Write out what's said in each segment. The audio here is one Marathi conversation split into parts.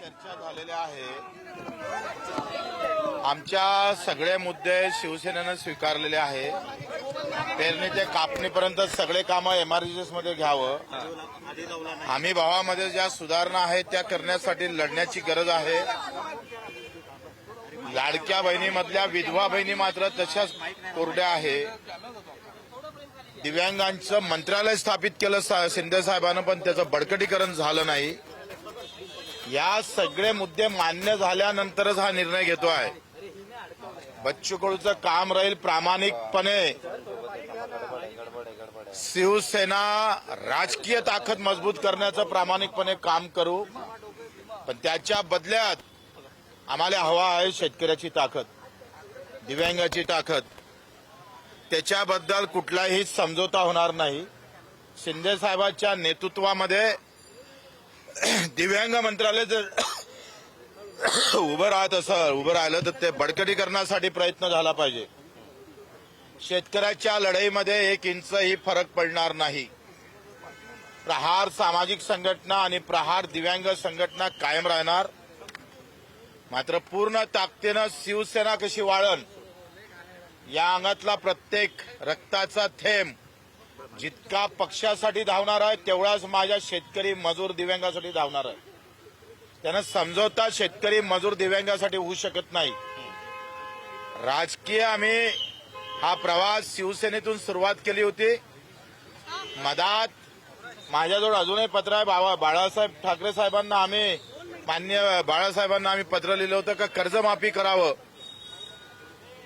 चर्चा झालेल्या आहे. आमच्या सगळे मुद्दे शिवसेनेनं स्वीकारलेले आहे. पेरणी ते कापणीपर्यंत सगळे कामं एमआरजीएस मध्ये घ्यावं. हमी भावामध्ये ज्या सुधारणा आहेत त्या करण्यासाठी लढण्याची गरज आहे. लाडक्या बहिणीमधल्या विधवा बहिणी मात्र तशाच कोरड्या आहे. दिव्यांगांचं मंत्रालय स्थापित केलं शिंदे साहेबांनं, पण त्याचं बळकटीकरण झालं नाही. या सगळे मुद्दे मान्य झाल्यानंतरच हा निर्णय घेतो आहे. बच्चू कडूचं काम राहील प्रामाणिकपणे शिवसेना राजकीय ताकद मजबूत करण्याचं प्रामाणिकपणे काम करू, पण त्याच्या बदल्यात आम्हाला हवा आहे शेतकऱ्याची ताकद, दिव्यांगाची ताकद. त्याच्याबद्दल कुठलाही समझोता होणार नाही. शिंदे साहेबांच्या नेतृत्वामध्ये दिव्यांग मंत्रालय जर उभं राहिलं तर ते बळकटीकरणासाठी प्रयत्न झाला पाहिजे. शेतकऱ्याच्या लढाईमध्ये 1 इंचही फरक पडणार नाही. प्रहार सामाजिक संघटना आणि प्रहार दिव्यांग संघटना कायम राहणार. मात्र पूर्ण ताकदीनं शिवसेना कशी वाळण, या अंगातला प्रत्येक रक्ताचा थेंब जितका पक्षासाठी धावणार आहे तेवढाच माझ्या शेतकरी मजूर दिव्यांगासाठी धावणार आहे. त्यानं समझोता शेतकरी मजूर दिव्यांगासाठी होऊ शकत नाही. राजकीय आम्ही हा प्रवास शिवसेनेतून सुरुवात केली होती. मधात माझ्याजवळ अजूनही पत्र आहे. बाळासाहेब ठाकरे साहेबांना आम्ही माननीय बाळासाहेबांना आम्ही पत्र लिहिलं होतं का कर्जमाफी करावं,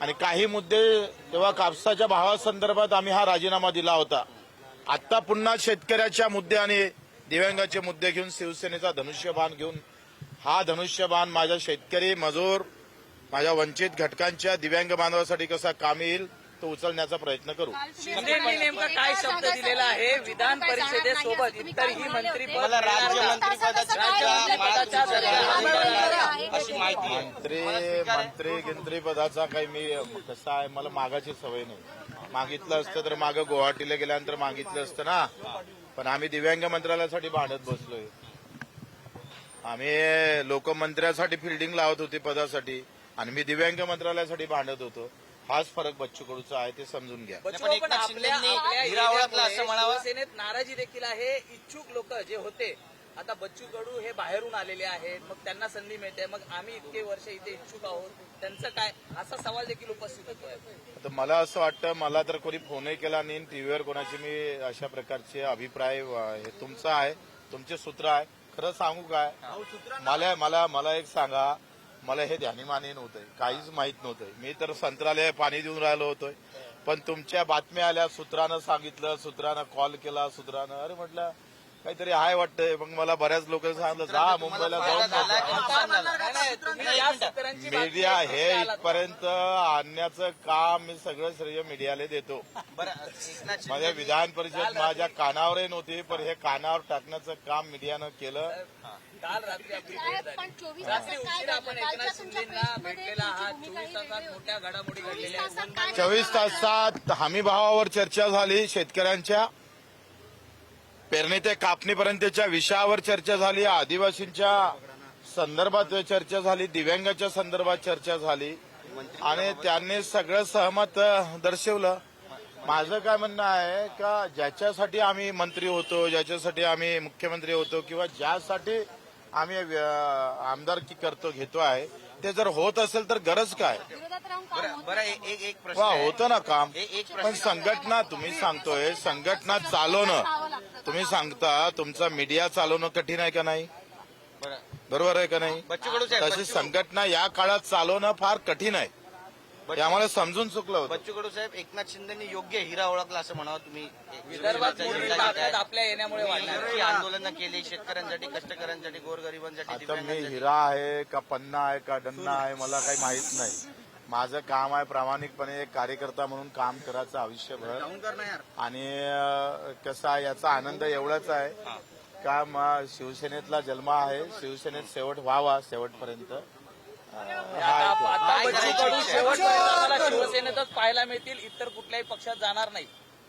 आणि काही मुद्दे तेव्हा कापसाच्या भावासंदर्भात आम्ही हा राजीनामा दिला होता. आता पुन्हा शेतकऱ्याच्या मुद्दे आणि दिव्यांगाचे मुद्दे घेऊन शिवसेनेचा धनुष्यबाण घेऊन हा धनुष्यबाण माझ्या शेतकरी मजूर माझ्या वंचित घटकांच्या दिव्यांग बांधवासाठी कसा कामी येईल तो उचलण्याचा प्रयत्न करू. शिंदेंनी नेमका काय शब्द दिलेला आहे विधान परिषदेसोबत इतरही मंत्रीपद अशी माहिती मंत्री पदाचा काही मी कसा आहे, मला मागाची सवय नाही. मागितलं असतं तर मागं गुवाहाटीला गेल्यानंतर मागितलं असतं ना. पण आम्ही दिव्यांग मंत्रालयासाठी भांडत बसलोय. आम्ही लोकमंत्र्यासाठी फिल्डिंग लावत होती पदासाठी, आणि मी दिव्यांग मंत्रालयासाठी भांडत होतो. हाच फरक बच्चू कडूचा आहे, ते समजून घ्या. पण आपल्या शिवसेनेत नाराजी देखील आहे. इच्छुक लोक जे होते आता बच्चू कडू हे बाहेरून आलेले आहेत, मग त्यांना संधी मिळते, मग आम्ही इतके वर्ष इथे इच्छुक आहोत, त्यांचं काय, असा सवाल देखील उपस्थित होतोय. तर मला असं वाटतं, मला तर कोणी फोनही केला नाही, टीव्हीवर कोणाचे मी अशा प्रकारचे अभिप्राय हे तुमचं आहे, तुमचे सूत्र आहे. खरं सांगू काय, मला एक सांगा, मला हे ध्यानीमानी नव्हतंय, काहीच माहित नव्हतं. मी तर संत्रालय पाणी देऊन राहिलो होतोय, पण तुमच्या बातम्या आल्या, सूत्रानं सांगितलं, सूत्रानं कॉल केला, सूत्रानं अरे म्हटलं काहीतरी आहे वाटतंय. मग मला बऱ्याच लोकांनी सांगितलं जा मुंबईला जाऊन. मीडिया हे इथपर्यंत आणण्याचं काम मी सगळं श्रेय मीडियाला देतो. माझ्या विधान परिषद माझ्या कानावरही नव्हती, पण हे कानावर टाकण्याचं काम मीडियानं केलं. काल रात्री आपली भेट झाली. रात्री उशिरा आपण एकनाथ शिंदेंना भेटलेला आहात. 24 तासात मोठ्या घडामोडी घडलेल्या आहेत. 24 तासात हमी भावावर चर्चा झाली, शेतकऱ्यांच्या पेरणी ते कापणीपर्यंतच्या विषयावर चर्चा झाली, आदिवासींच्या संदर्भात चर्चा झाली, दिव्यांगाच्या संदर्भात चर्चा झाली, आणि त्यांनी सगळं सहमत दर्शवलं. माझं काय म्हणणं आहे का ज्याच्यासाठी आम्ही मंत्री होतो, ज्याच्यासाठी आम्ही मुख्यमंत्री होतो, किंवा ज्यासाठी आम्ही आमदारकी घेतो आहे, ते जर होत असेल तर गरज काय. एक प्रश्न होतं ना काम, पण संघटना तुम्ही सांगतोय संघटना चालवणं, तुम्ही सांगता तुमचा मीडिया चालवणं कठीण आहे का नाही, बरोबर आहे का नाही. तशी संघटना या काळात चालवणं फार कठीण आहे, ते आम्हाला समजून चुकलं होतं. बच्चू कडू साहेब, एकनाथ शिंदेनी योग्य हिरा ओळखला असं म्हणावं तुम्ही. विदर्भात मोठी ताकद आपल्या येण्यामुळे वाढली. आंदोलनं केली शेतकऱ्यांसाठी, कष्टकऱ्यांसाठी, गोरगरिबांसाठी. आता मी हिरा आहे का पन्ना आहे का डन्ना आहे मला काही माहित नाही. माझं काम आहे प्रामाणिकपणे एक कार्यकर्ता म्हणून काम करायचं आयुष्यभर. आणि कसं आहे याचा आनंद एवढाच आहे का शिवसेनेतला जन्म आहे, शिवसेनेत शेवट व्हावा शेवटपर्यंत. आता बच्चू कडू शेवटपर्यंत शिवसेनेतच पाहायला मिळतील, इतर कुठल्याही पक्षात जाणार नाही.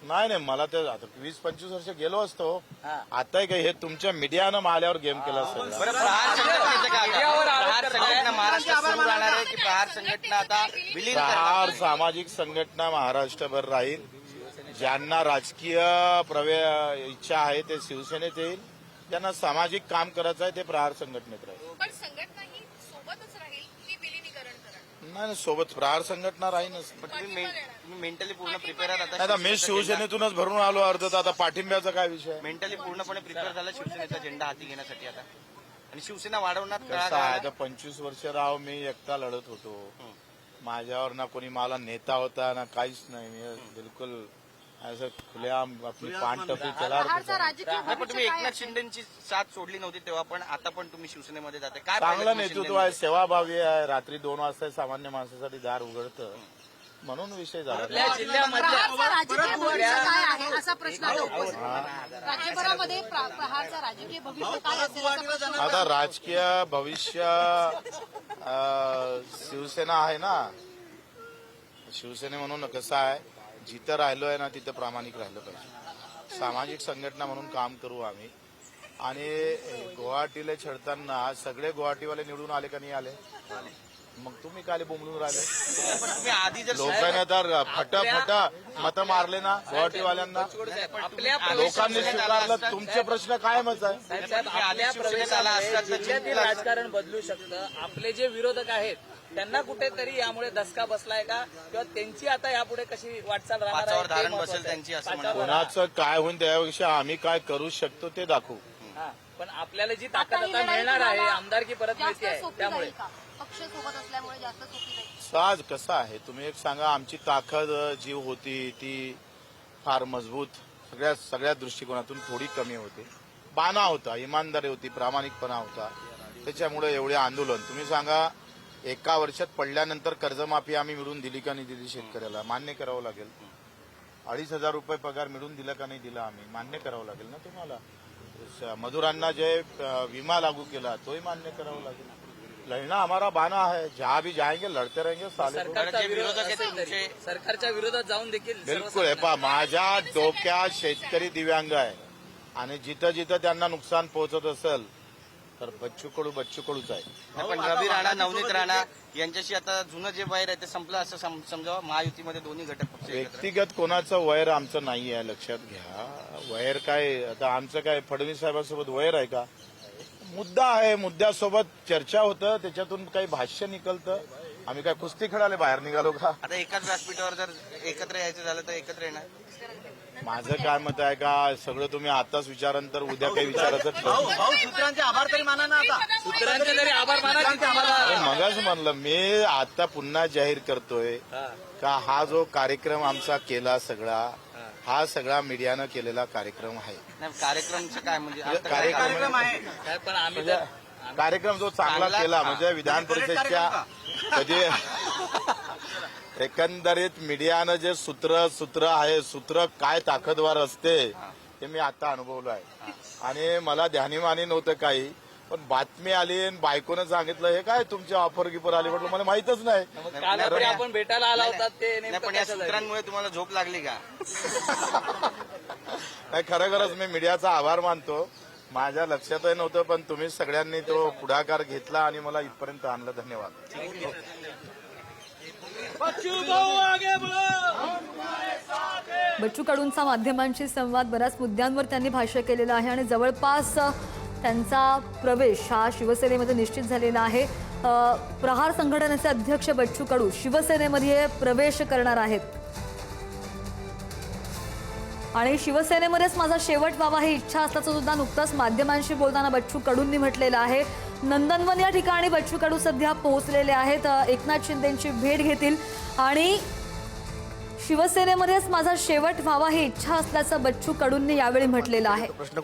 नाही नाही, मला ते आता 20-25 वर्ष गेलो असतो. हा. आता काय हे तुमच्या मीडियानं माल्यावर गेम केला असेल. बरं, प्रहार संघटनेचं काय? मीडियावर आरोप प्रहार करताय. संघटना महाराष्ट्रात सुरू राहणार आहे की प्रहार संघटना आता विलीन प्रहार करणार? सामाजिक संघटना महाराष्ट्रभर राहील. ज्यांना राजकीय इच्छा आहे ते शिवसेनेत येईल, ज्यांना सामाजिक काम करायचं आहे ते प्रहार संघटनेत राहील. पण संघटना ही सोबतच राहील की विलिनीकरण करा? नाही सोबत प्रहार संघटना राहीलच. पण तुम्ही मेंटली पूर्ण प्रिपेअर आहात आता आता? मी शिवसेनेतूनच भरून आलो अर्ध, तर आता पाठिंब्याचा काय विषय? मेंटली पूर्णपणे प्रिपेअर झाला शिवसेनेचा झेंडा हाती घेण्यासाठी आता, आणि शिवसेना वाढवणार कसं आहे, आता 25 वर्ष राव मी एकटा लढत होतो. माझ्यावर ना कोणी मला नेता होता ना काहीच नाही. मी बिलकुल असं खुलेआम आपली पानटपी चला. प्रहारचा राजकीय नाही, पण तुम्ही भविष्य काय एकनाथ शिंदेची साथ सोडली नव्हती तेव्हा, पण आता पण तुम्ही शिवसेनेमध्ये जाते. काय चांगलं पाहिलं तुम्ही नेतृत्व आहे, सेवाभावी आहे. रात्री 2 वाजता सामान्य माणसासाठी दार उघडतं, म्हणून विषय झाला. आपल्या जिल्ह्यामधल्या प्रहारचा राजकीय भविष्य काय आहे असा प्रश्न आता उपस्थित आहे. राज्यभरामध्ये प्रहारचा राजकीय भविष्य काय असेल असा प्रश्न आता राजकीय भविष्य शिवसेना आहे ना. शिवसेने म्हणून कसं आहे, जिथं राहिलोय ना तिथं प्रामाणिक राहिलं पाहिजे. सामाजिक संघटना म्हणून काम करू आम्ही. आणि गुवाहाटीला छेडताना सगळे गुवाहाटीवाले निवडून आले का नाही आले? मग तुम्ही काय बोंबलून राहिले? पण तुम्ही आधी जर लोकांनी तर फट मतं मारले ना गुवाहाटीवाल्यांना. आपल्या लोकांनी स्वीकारलं. तुमचे प्रश्न कायमच आहे. साहेब, आपल्या प्रवेशामुळे जिल्ह्यातील राजकारण बदलू शकतं. आपले जे विरोधक आहेत त्यांना कुठेतरी यामुळे धसका बसलाय का, किंवा त्यांची आता यापुढे कशी वाटचाल राहणार आहे पाचावर ते धारण महत्त्वाचं बसेल आहे. त्यांची असं पाचावर कोणाचं काय होईल त्यापेक्षा आम्ही काय करू शकतो ते दाखवू. हा. पण आपल्याला जी ताकद आता ही आता लढाई मिळणार आहे, तुम्हाला आमदारकी परत जास्त मिळते आहे सोपी त्यामुळे. जाईल का? पक्ष सोबत असल्यामुळे जास्त सोपी जाईल. साज कसं आहे, तुम्ही एक सांगा, आमची ताकद जीव होती ती फार मजबूत, सगळ्या दृष्टिकोनातून थोडी कमी होती. बाणा होता, इमानदारी होती, प्रामाणिकपणा होता. त्याच्यामुळे एवढे आंदोलन. तुम्ही सांगा, एका वर्षात पडल्यानंतर कर्जमाफी आम्ही मिळून दिली का नाही दिली? शेतकऱ्याला मान्य करावं लागेल. 2,500 रुपये पगार मिळून दिला का नाही दिला? आम्ही मान्य करावं लागेल ना तुम्हाला. मजुरांना जे विमा लागू केला तोही मान्य करावं लागेल. लढना हमारा बाना है, जहां भी जाएंगे लढते रहेंगे साले. सरकारचा जे विरोध विरोधक आहेत असेल तरी, तुमचे- सरकारच्या विरोधात जाऊन देखील बिलकुल. हे पहा, माझ्या डोक्यात शेतकरी दिव्यांग आहे, आणि जिथं जिथं त्यांना नुकसान पोहोचत असेल तर बच्चू कडूच आहे. नाही, पण रवी राणा, नवनीत राणा यांच्याशी आता जुनं जे वैर आहे ते संपलं असं समजावं. महायुतीमध्ये दोन्ही घटक पक्ष एकत्र आहेत. व्यक्तिगत कोणाचं वैर आमचं नाही आहे, लक्षात घ्या. वैर काय, आता आमचं काय फडणवीस साहेबांसोबत वैर आहे का? मुद्दा आहे, मुद्द्यासोबत चर्चा होतं, त्याच्यातून काही भाष्य निकलतं. आम्ही काय कुस्ती खेळायला बाहेर निघालो का? आता एकाच व्यासपीठावर जर एकत्र यायचं झालं तर एकत्र येणार. माझं काय मत आहे का, सगळं तुम्ही आताच विचाराल तर उद्या काही विचारायचं ठरतं. सूत्रांचे आभार तरी माना ना आता. सूत्रांचे तरी आभार माना की तुम्हाला. मगाच म्हणलं मी, आता पुन्हा जाहीर करतोय का हा जो कार्यक्रम आमचा केला सगळा, हा सगळा मीडियानं केलेला कार्यक्रम आहे. नाही, कार्यक्रमचं काय म्हणजे आता काय कार्यक्रम आहे? काय पण आम्ही म्हणजे कार्यक्रम जो चांगला केला, म्हणजे विधान परिषदच्या कधी एकंदरीत मीडियानं जे सूत्र आहे, काय ताकदवार असते ते मी आता अनुभवलं आहे. आणि मला ध्यानीमानी नव्हतं काही, पण बातमी आली आणि बायकोनं सांगितलं हे काय तुमच्या ऑफर गिफर आली, म्हटलं मला माहितच नाही. काल रात्री आपण भेटायला आला होता ते नाही, नेमकं पण या कशासाठी? सूत्रांमुळे तुम्हाला झोप लागली का? नाही, खरोखरच मी मीडियाचा आभार मानतो. माझ्या लक्षातही नव्हतं, पण तुम्ही सगळ्यांनी तो पुढाकार घेतला आणि मला इथपर्यंत आणलं. धन्यवाद. बच्चू कडूंचा माध्यमांशी संवाद, बऱ्याच मुद्द्यांवर त्यांनी भाष्य केलेलं आहे आणि जवळपास त्यांचा प्रवेश हा शिवसेनेमध्ये निश्चित झालेला आहे. प्रहार संघटनेचे अध्यक्ष बच्चू कडू शिवसेनेमध्ये प्रवेश करणार आहेत आणि शिवसेनेमध्येच माझा शेवट व्हावा ही इच्छा असल्याचं सुद्धा नुकतंच माध्यमांशी बोलताना बच्चू कडूंनी म्हटलेलं आहे. नंदनवन या ठिकाणी बच्चू कडू सध्या पोहोचलेले आहेत. एकनाथ शिंदेंची भेट घेतील आणि शिवसेनेमध्येच माझा शेवट व्हावा ही इच्छा असल्याचं बच्चू कडूंनी यावेळी म्हटलेलं आहे. प्रश्न